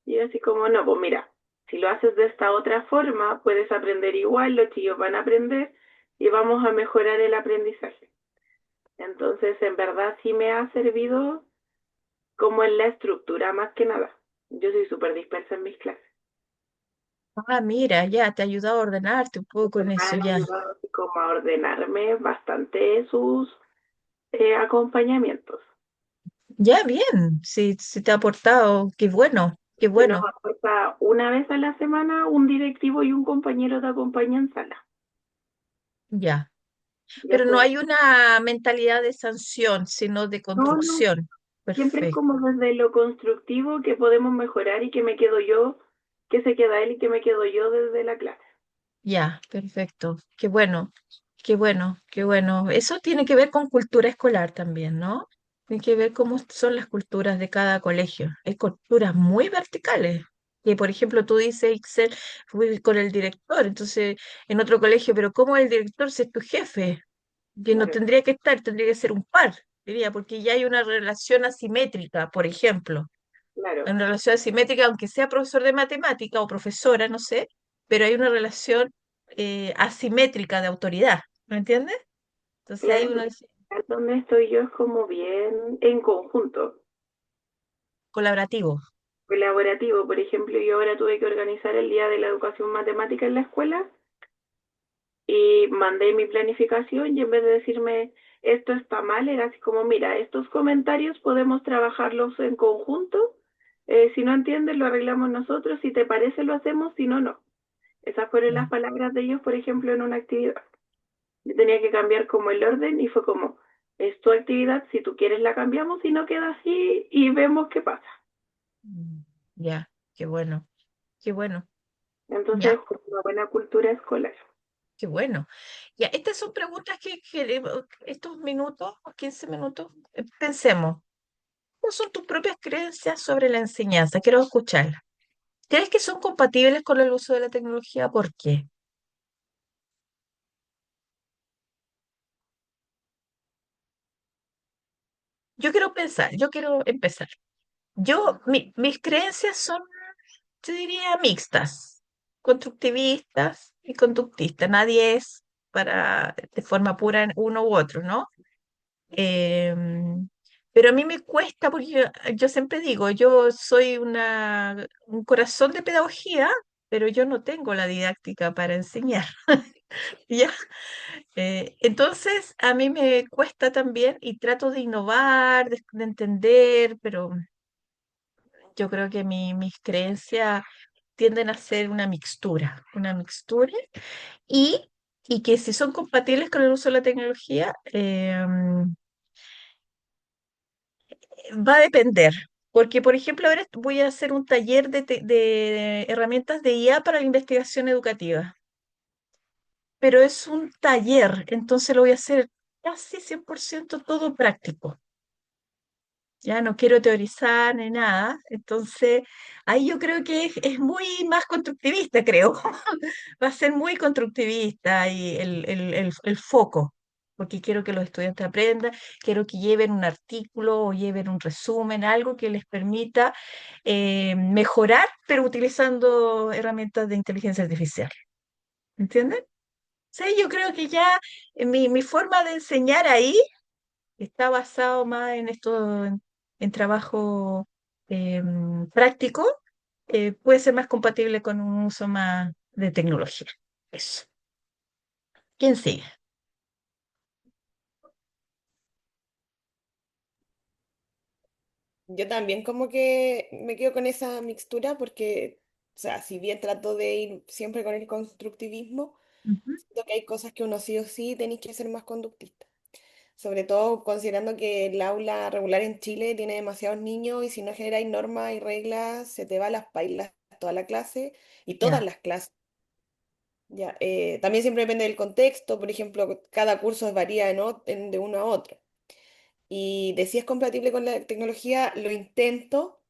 Y yo así como, no, pues mira, si lo haces de esta otra forma, puedes aprender igual, los chicos van a aprender y vamos a mejorar el aprendizaje. Entonces, en verdad sí me ha servido como en la estructura más que nada. Yo soy súper dispersa en mis clases. Ah, mira, ya, te ha ayudado a ordenarte un poco en Me eso, han ya. ayudado así como a ordenarme bastante sus acompañamientos. Ya, bien, si te ha aportado, qué bueno, qué Se nos bueno, aporta una vez a la semana un directivo y un compañero te acompañan en sala. ya. Ya Pero no pues, hay una mentalidad de sanción, sino de no, no, construcción. siempre es Perfecto. como desde lo constructivo que podemos mejorar y que me quedo yo, que se queda él y que me quedo yo desde la clase. Ya, perfecto. Qué bueno, qué bueno, qué bueno. Eso tiene que ver con cultura escolar también, ¿no? Tiene que ver cómo son las culturas de cada colegio. Hay culturas muy verticales. Que, por ejemplo, tú dices, Excel, fui con el director, entonces en otro colegio, pero ¿cómo el director si es tu jefe? Que no Claro, tendría que estar, tendría que ser un par, diría, porque ya hay una relación asimétrica, por ejemplo. claro, Una relación asimétrica, aunque sea profesor de matemática o profesora, no sé, pero hay una relación asimétrica de autoridad, ¿me entiendes? Entonces ahí claro, uno porque dice, acá donde estoy yo es como bien en conjunto, colaborativo. colaborativo. Por ejemplo, yo ahora tuve que organizar el Día de la Educación Matemática en la escuela y mandé mi planificación y en vez de decirme esto está mal, era así como, mira, estos comentarios podemos trabajarlos en conjunto, si no entiendes lo arreglamos nosotros, si te parece lo hacemos, si no, no. Esas fueron las Ya. palabras de ellos, por ejemplo, en una actividad. Yo tenía que cambiar como el orden y fue como, es tu actividad, si tú quieres la cambiamos, si no queda así y vemos qué pasa. Mm, ya, qué bueno, qué bueno, Entonces, ya, una buena cultura escolar. qué bueno. Ya, estas son preguntas que estos minutos, o 15 minutos, pensemos. ¿Cuáles son tus propias creencias sobre la enseñanza? Quiero escucharlas. ¿Crees que son compatibles con el uso de la tecnología? ¿Por qué? Yo quiero pensar, yo quiero empezar. Mis creencias son, yo diría, mixtas, constructivistas y conductistas. Nadie es de forma pura en uno u otro, ¿no? Em, pero a mí me cuesta, porque yo siempre digo, yo soy un corazón de pedagogía, pero yo no tengo la didáctica para enseñar, ¿ya? Entonces, a mí me cuesta también y trato de innovar, de entender, pero yo creo que mis creencias tienden a ser una mixtura y, y que si son compatibles con el uso de la tecnología, va a depender. Porque, por ejemplo, ahora voy a hacer un taller de herramientas de IA para la investigación educativa, pero es un taller, entonces lo voy a hacer casi 100% todo práctico. Ya no quiero teorizar ni nada. Entonces, ahí yo creo que es muy más constructivista, creo. Va a ser muy constructivista y el foco, porque quiero que los estudiantes aprendan, quiero que lleven un artículo o lleven un resumen, algo que les permita mejorar, pero utilizando herramientas de inteligencia artificial. ¿Entienden? Sí, yo creo que ya mi forma de enseñar ahí está basado más en esto, en trabajo práctico, puede ser más compatible con un uso más de tecnología. Eso. ¿Quién sigue? Yo también como que me quedo con esa mixtura porque, o sea, si bien trato de ir siempre con el constructivismo, Ujú. siento que hay cosas que uno sí o sí tenéis que ser más conductista. Sobre todo considerando que el aula regular en Chile tiene demasiados niños y si no generáis normas y reglas, se te va a las pailas toda la clase y todas Ya, las clases. Ya, también siempre depende del contexto, por ejemplo, cada curso varía de uno a otro. Y de si es compatible con la tecnología, lo intento,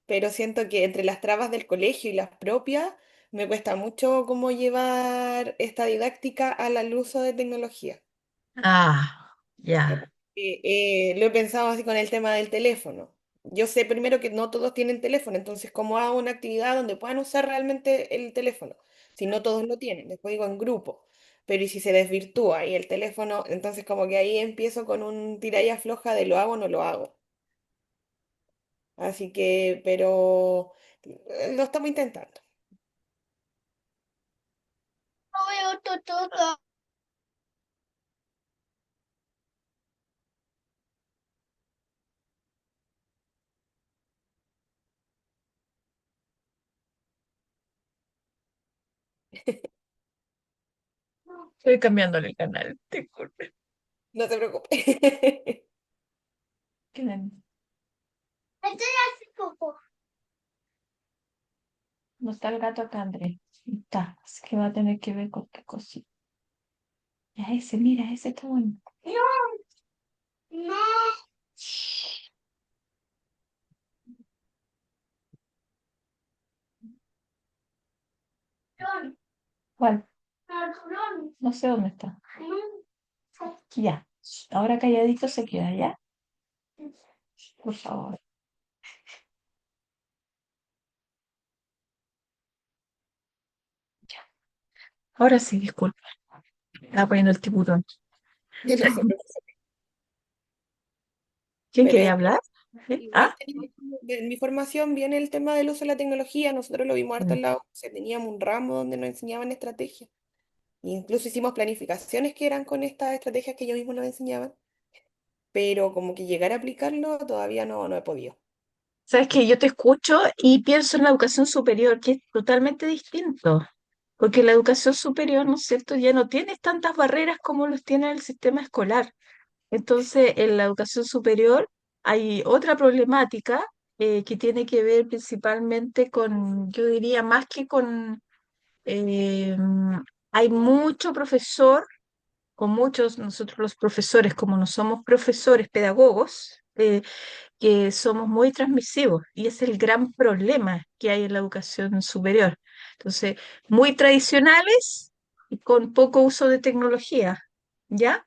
pero siento que entre las trabas del colegio y las propias, me cuesta mucho cómo llevar esta didáctica al uso de tecnología. Ah, ya. Lo he pensado así con el tema del teléfono. Yo sé primero que no todos tienen teléfono, entonces cómo hago una actividad donde puedan usar realmente el teléfono, si no todos lo tienen, después digo en grupo, pero y si se desvirtúa y el teléfono, entonces como que ahí empiezo con un tira y afloja de lo hago o no lo hago. Así que, pero lo estamos intentando. Estoy cambiándole el canal, disculpe. No se preocupe. No está el gato acá, Andrés. No está, así que va a tener que ver con qué cosita. Ya ese, mira, ese está bueno. ¿Cuál? No sé dónde está. Ya. Ahora calladito se queda, ¿ya? Por favor. Ahora sí, disculpa. Estaba poniendo el tiburón. No se preocupe. ¿Quién Pero quería hablar? ¿Sí? igual Ah, tenemos en mi formación viene el tema del uso de la tecnología. Nosotros lo vimos harto mm. en la once. Teníamos un ramo donde nos enseñaban estrategia. Incluso hicimos planificaciones que eran con estas estrategias que ellos mismos nos enseñaban, pero como que llegar a aplicarlo todavía no he podido. Sabes que yo te escucho y pienso en la educación superior, que es totalmente distinto. Porque la educación superior, ¿no es cierto?, ya no tiene tantas barreras como los tiene el sistema escolar. Entonces, en la educación superior hay otra problemática que tiene que ver principalmente con, yo diría, más que con, eh, hay mucho profesor, con muchos, nosotros los profesores, como no somos profesores pedagogos, que somos muy transmisivos y es el gran problema que hay en la educación superior. Entonces, muy tradicionales y con poco uso de tecnología, ¿ya?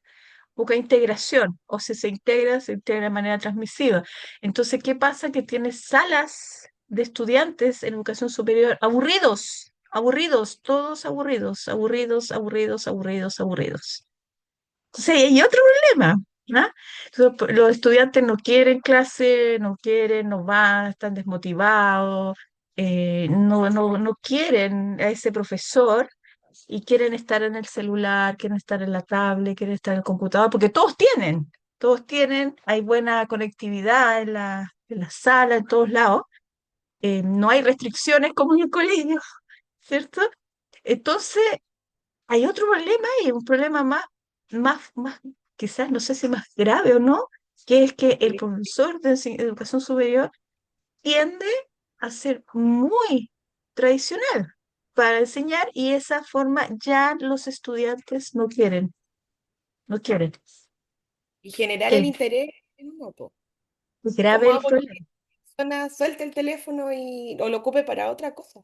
Poca integración, o si se integra de manera transmisiva. Entonces, ¿qué pasa? Que tienes salas de estudiantes en educación superior aburridos, aburridos, todos aburridos, aburridos, aburridos, aburridos, aburridos. Entonces, hay otro problema, ¿no? Entonces, los estudiantes no quieren clase, no quieren, no van, están desmotivados, no quieren a ese profesor y quieren estar en el celular, quieren estar en la tablet, quieren estar en el computador, porque todos tienen, hay buena conectividad en la sala, en todos lados, no hay restricciones como en el colegio, ¿cierto? Entonces, hay otro problema y un problema más, quizás no sé si más grave o no, que es que el Sí. profesor de educación superior tiende a ser muy tradicional para enseñar y esa forma ya los estudiantes no quieren. Y generar el Es interés en uno, po. grave ¿Cómo el hago que problema. la persona suelte el teléfono o lo ocupe para otra cosa?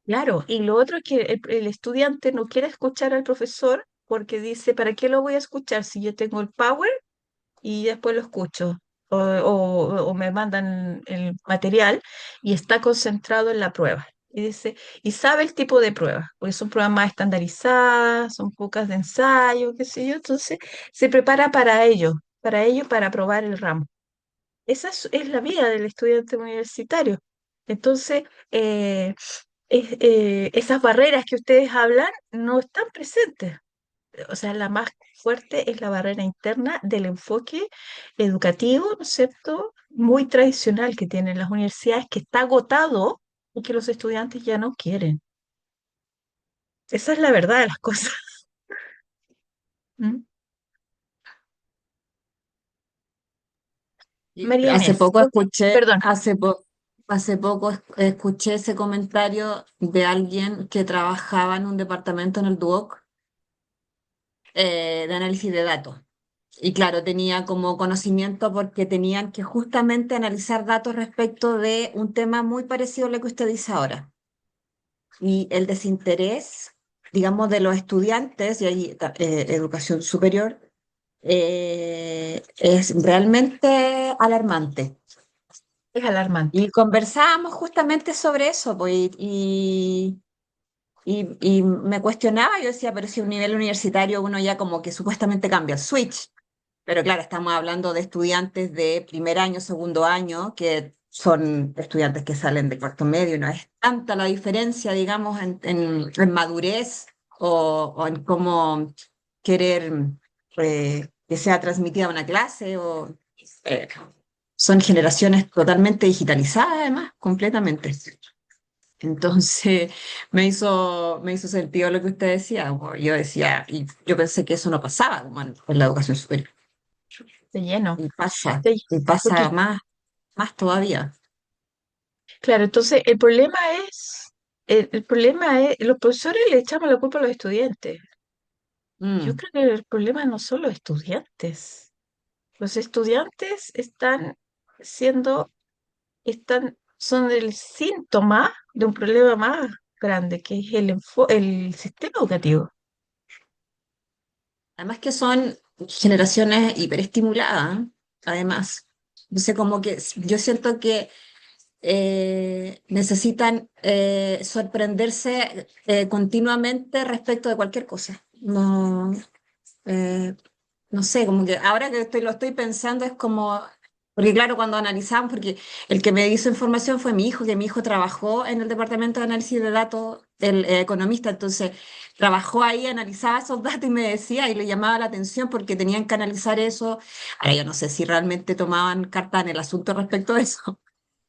Claro, y lo otro es que el estudiante no quiere escuchar al profesor porque dice, ¿para qué lo voy a escuchar si yo tengo el power y después lo escucho? O me mandan el material y está concentrado en la prueba. Y dice, y sabe el tipo de prueba, porque son pruebas más estandarizadas, son pocas de ensayo, qué sé yo, entonces se prepara para ello, para aprobar el ramo. Esa es la vida del estudiante universitario. Entonces, esas barreras que ustedes hablan no están presentes. O sea, la más fuerte es la barrera interna del enfoque educativo, ¿no es cierto? Muy tradicional que tienen las universidades, que está agotado y que los estudiantes ya no quieren. Esa es la verdad de las cosas. ¿Mm? Y María Inés, perdón, hace poco escuché ese comentario de alguien que trabajaba en un departamento en el Duoc de análisis de datos. Y claro, tenía como conocimiento porque tenían que justamente analizar datos respecto de un tema muy parecido a lo que usted dice ahora. Y el desinterés, digamos, de los estudiantes, y ahí educación superior, es realmente alarmante. Es alarmante. Y conversábamos justamente sobre eso, pues, y me cuestionaba, yo decía, pero si a un nivel universitario uno ya como que supuestamente cambia el switch. Pero claro, estamos hablando de estudiantes de primer año, segundo año, que son estudiantes que salen de cuarto medio, y no es tanta la diferencia, digamos, en madurez o en cómo querer que sea transmitida una clase, eh, son generaciones totalmente digitalizadas, además, completamente. Entonces me hizo sentido lo que usted decía. Yo decía, y yo pensé que eso no pasaba como en la educación superior. De lleno. De- Y pasa Porque, más todavía. claro, entonces el problema es, los profesores le echamos la culpa a los estudiantes. Yo Mm. creo que el problema no son los estudiantes. Los estudiantes siendo, son el síntoma de un problema más grande, que es el sistema educativo. Además que son generaciones hiperestimuladas, ¿eh? Además. No sé, como que yo siento que necesitan sorprenderse continuamente respecto de cualquier cosa. No, eh, no sé, como que ahora que lo estoy pensando es como, porque claro, cuando analizamos, porque el que me hizo información fue mi hijo, que mi hijo trabajó en el departamento de análisis de datos, el economista, entonces trabajó ahí, analizaba esos datos y me decía y le llamaba la atención porque tenían que analizar eso. Ahora yo no sé si realmente tomaban carta en el asunto respecto de eso.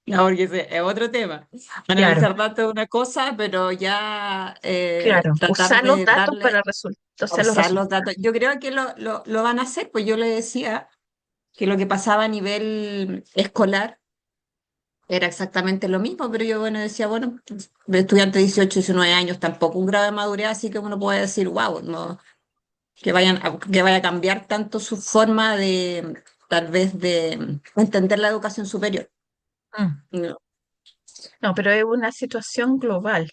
No, porque ese es otro tema. Claro, Analizar datos es una cosa, pero ya claro. tratar Usar los de datos darle para resultados, o sea, los usar los resultados. datos. Yo creo que lo van a hacer, pues yo le decía que lo que pasaba a nivel escolar era exactamente lo mismo, pero yo bueno decía, bueno, de estudiante de 18, 19 años, tampoco un grado de madurez, así que uno puede decir, wow, no, que vaya a cambiar tanto su forma de, tal vez, de entender la educación superior. Mm. No. No, pero es una situación global.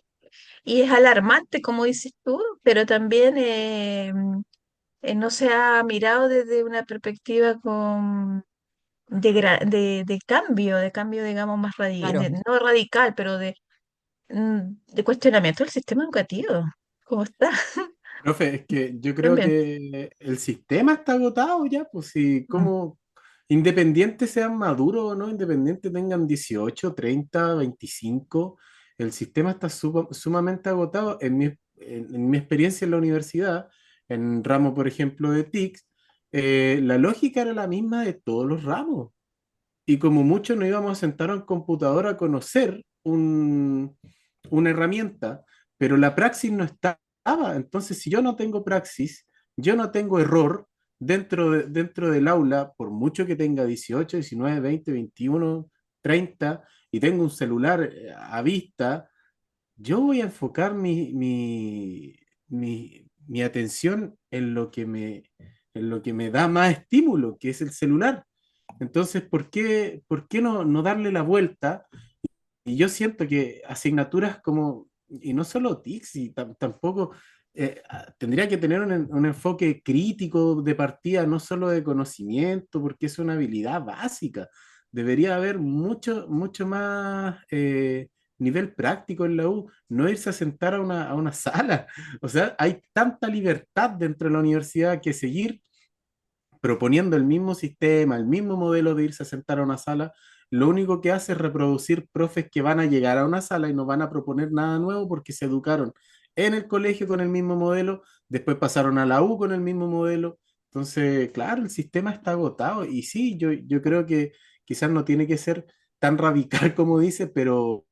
Y es alarmante, como dices tú, pero también no se ha mirado desde una perspectiva de cambio, digamos, más Claro. no radical, pero de cuestionamiento del sistema educativo. ¿Cómo está? Profe, es que yo creo También. que el sistema está agotado ya, pues si Mm, como independientes sean maduros o no, independientes tengan 18, 30, 25, el sistema está sumamente agotado. En mi experiencia en la universidad, en ramo, por ejemplo, de TICS, la lógica era la misma de todos los ramos. Y como mucho nos íbamos a sentar a un computador a conocer una herramienta, pero la praxis no estaba. Entonces, si yo no tengo praxis, yo no tengo error dentro del aula, por mucho que tenga 18, 19, 20, 21, 30 y tengo un celular a vista, yo voy a enfocar mi atención en lo que me da más estímulo, que es el celular. Entonces, por qué no darle la vuelta? Y yo siento que asignaturas como, y no solo TICS, y tampoco tendría que tener un enfoque crítico de partida, no solo de conocimiento, porque es una habilidad básica. Debería haber mucho más nivel práctico en la U, no irse a sentar a una sala. O sea, hay tanta libertad dentro de la universidad que seguir proponiendo el mismo sistema, el mismo modelo de irse a sentar a una sala, lo único que hace es reproducir profes que van a llegar a una sala y no van a proponer nada nuevo porque se educaron en el colegio con el mismo modelo, después pasaron a la U con el mismo modelo. Entonces, claro, el sistema está agotado y sí, yo creo que quizás no tiene que ser tan radical como dice, pero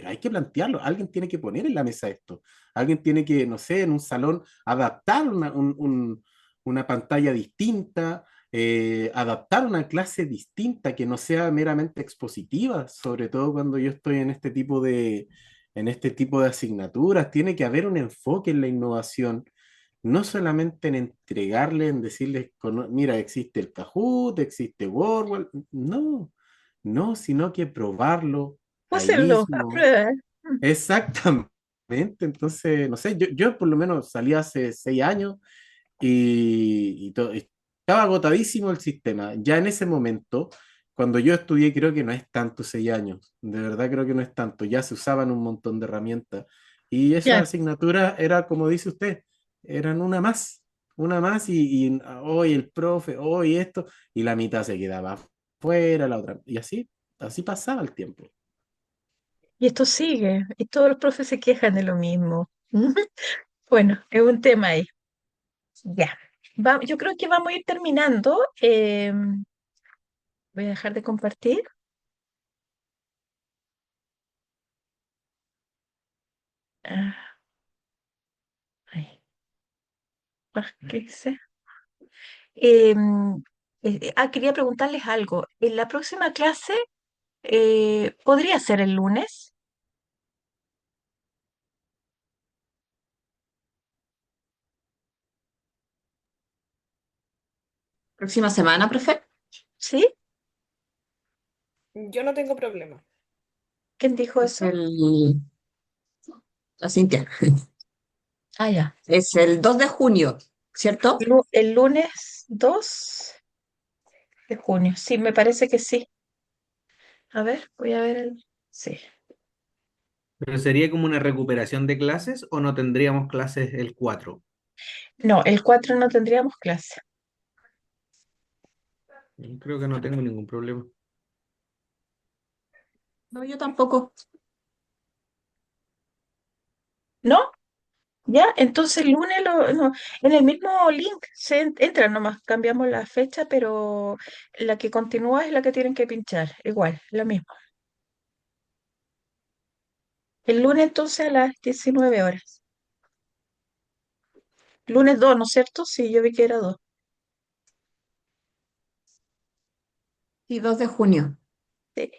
hay que plantearlo. Alguien tiene que poner en la mesa esto. Alguien tiene que, no sé, en un salón adaptar una pantalla distinta, adaptar una clase distinta que no sea meramente expositiva, sobre todo cuando yo estoy en este tipo de asignaturas. Tiene que haber un enfoque en la innovación. no solamente en entregarle, en decirles, mira, existe el Kahoot, existe Wordwall, no, no, sino que probarlo ahí Úsenlo, mismo. aprueben. Exactamente. Entonces, no sé, yo por lo menos salí hace 6 años y estaba agotadísimo el sistema. Ya en ese momento, cuando yo estudié, creo que no es tanto 6 años, de verdad creo que no es tanto, ya se usaban un montón de herramientas y esa Ya. asignatura era, como dice usted, eran una más y hoy el profe, hoy esto, y la mitad se quedaba fuera, la otra, y así pasaba el tiempo. Y esto sigue, y todos los profes se quejan de lo mismo. Bueno, es un tema ahí. Ya. Yo creo que vamos a ir terminando. Voy a dejar de compartir. Ah, ay, ¿qué hice? Em, quería preguntarles algo. En la próxima clase, ¿podría ser el lunes? Próxima semana, profe. ¿Sí? Yo no tengo problema. ¿Quién dijo Es eso? la Cintia. Ah, ya. Es el 2 de junio, ¿cierto? El lunes 2 de junio. Sí, me parece que sí. A ver, voy a ver el... Sí. ¿Pero sería como una recuperación de clases o no tendríamos clases el 4? No, el 4 no tendríamos clase. Creo que no tengo ningún problema. No, yo tampoco. ¿No? Ya, entonces el lunes no, en el mismo link se entra nomás, cambiamos la fecha, pero la que continúa es la que tienen que pinchar, igual, la misma. El lunes entonces a las 19 horas. Lunes 2, ¿no es cierto? Sí, yo vi que era 2. Y 2 de junio. Sí.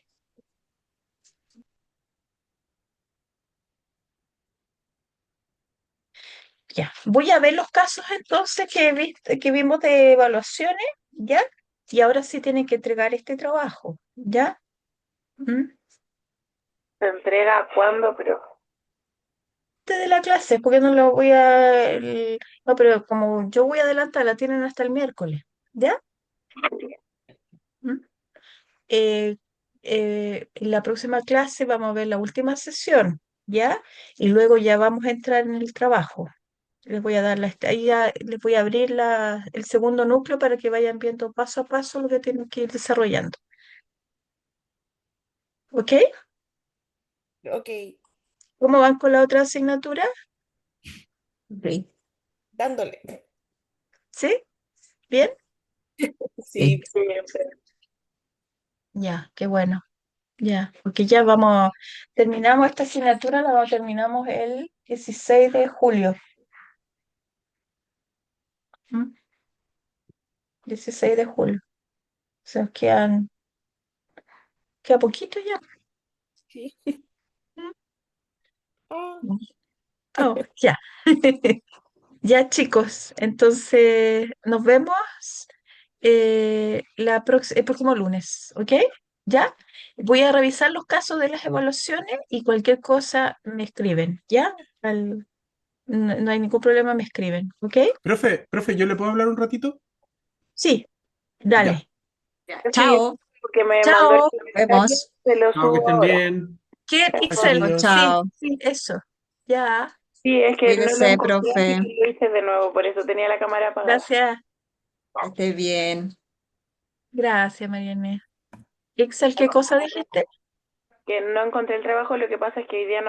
Ya, voy a ver los casos entonces que vimos de evaluaciones, ¿ya? Y ahora sí tienen que entregar este trabajo, ¿ya? ¿Mm? ¿Se entrega cuándo, pero De la clase, porque no lo voy a... no, pero como yo voy a adelantar, la tienen hasta el miércoles, ¿ya? ¿Mm? Eh, en la próxima clase vamos a ver la última sesión, ¿ya? Y luego ya vamos a entrar en el trabajo. Les voy a dar ahí ya les voy a abrir el segundo núcleo para que vayan viendo paso a paso lo que tienen que ir desarrollando. ¿Ok? Ok, ¿Cómo van con la otra asignatura? Ok. dándole. ¿Sí? ¿Bien? Sí. Sí, Ya, qué bueno. Ya, porque ya vamos, terminamos esta asignatura, terminamos el 16 de julio. ¿Mm? 16 de julio. O sea, queda poquito ya. sí. Ah, Mm. Oh, ya. Ya, chicos, entonces nos vemos el próximo lunes, ¿ok? ¿Ya? Voy a revisar los casos de las evaluaciones y cualquier cosa me escriben, ¿ya? No hay ningún problema, me escriben, ¿ok? Profe, ¿yo le puedo hablar un ratito? Sí, Ya. dale. Ya. es que yo Chao. porque me mandó el Chao. comentario, Vemos. se lo Chao, que subo estén ahora. bien. ¿Qué, Chao, Pixel? Chao, chiquillos. Sí, chao. sí, eso. Ya, Sí, es que no lo Cuídese, encontré, así profe. que lo hice de nuevo, por eso tenía la cámara apagada. gracias. Que esté bien. Gracias, Mariana. Pixel, ¿qué cosa dijiste? Que no encontré el trabajo, lo que pasa es que hoy día no